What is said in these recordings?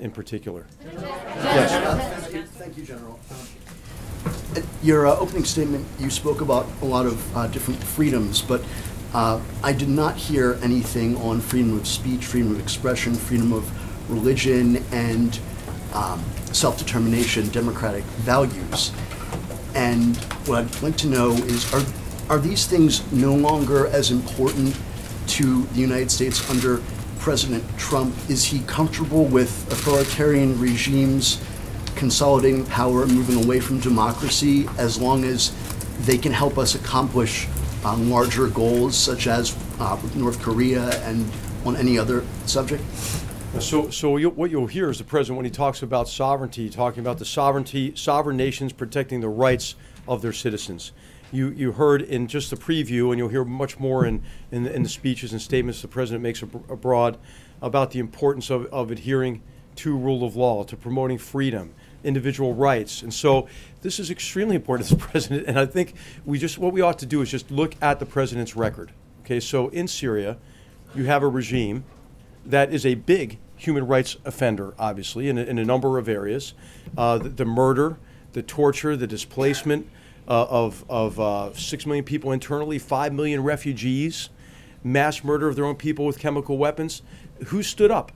in particular. Yes. Thank you, General. Your opening statement, you spoke about a lot of different freedoms, but I did not hear anything on freedom of speech, freedom of expression, freedom of religion, and self-determination, democratic values. And what I'd like to know is, are these things no longer as important to the United States under President Trump? Is he comfortable with authoritarian regimes consolidating power and moving away from democracy as long as they can help us accomplish larger goals such as North Korea and on any other subject? So what you'll hear is the president, when he talks about sovereignty, talking about the sovereign nations protecting the rights of their citizens. You heard in just the preview, and you'll hear much more in the speeches and statements the president makes abroad about the importance of adhering to rule of law, to promoting freedom, individual rights. And so this is extremely important to the president, and I think what we ought to do is just look at the president's record. Okay, so in Syria, you have a regime that is a big human rights offender, obviously, in a number of areas. The murder, the torture, the displacement of 6 million people internally, 5 million refugees, mass murder of their own people with chemical weapons. Who stood up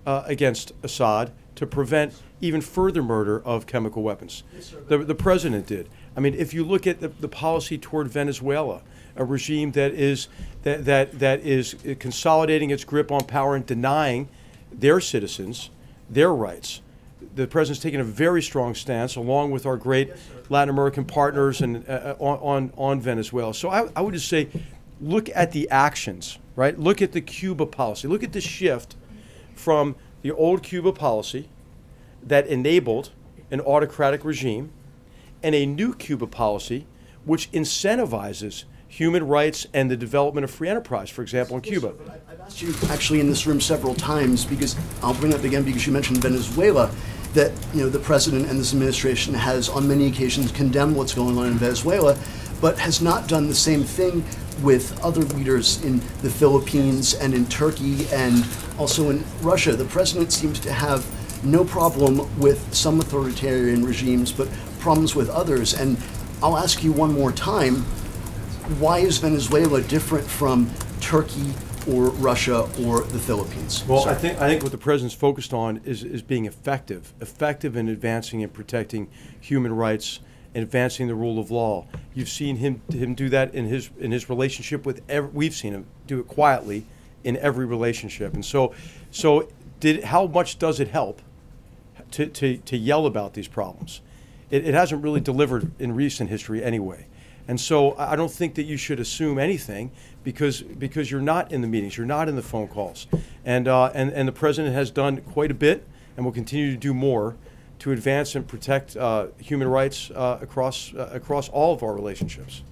against Assad to prevent even further murder of chemical weapons? Yes, the president did. I mean, if you look at the policy toward Venezuela, a regime that is consolidating its grip on power and denying their citizens their rights. The president's taken a very strong stance, along with our great Latin American partners, and on Venezuela. So I would just say, look at the actions, right? Look at the Cuba policy. Look at the shift from the old Cuba policy that enabled an autocratic regime and a new Cuba policy which incentivizes human rights and the development of free enterprise, for example, in Cuba. I've asked you actually in this room several times, because I'll bring it up again because you mentioned Venezuela, that the president and this administration has on many occasions condemned what's going on in Venezuela, but has not done the same thing with other leaders in the Philippines and in Turkey and also in Russia. The president seems to have no problem with some authoritarian regimes, but problems with others. And I'll ask you one more time, why is Venezuela different from Turkey or Russia or the Philippines? Well, I think what the president's focused on is being effective in advancing and protecting human rights and advancing the rule of law. You've seen him do that in his relationship with we've seen him do it quietly in every relationship. And so how much does it help to yell about these problems? It hasn't really delivered in recent history anyway. And so I don't think that you should assume anything because you're not in the meetings, you're not in the phone calls. And the president has done quite a bit and will continue to do more to advance and protect human rights across all of our relationships.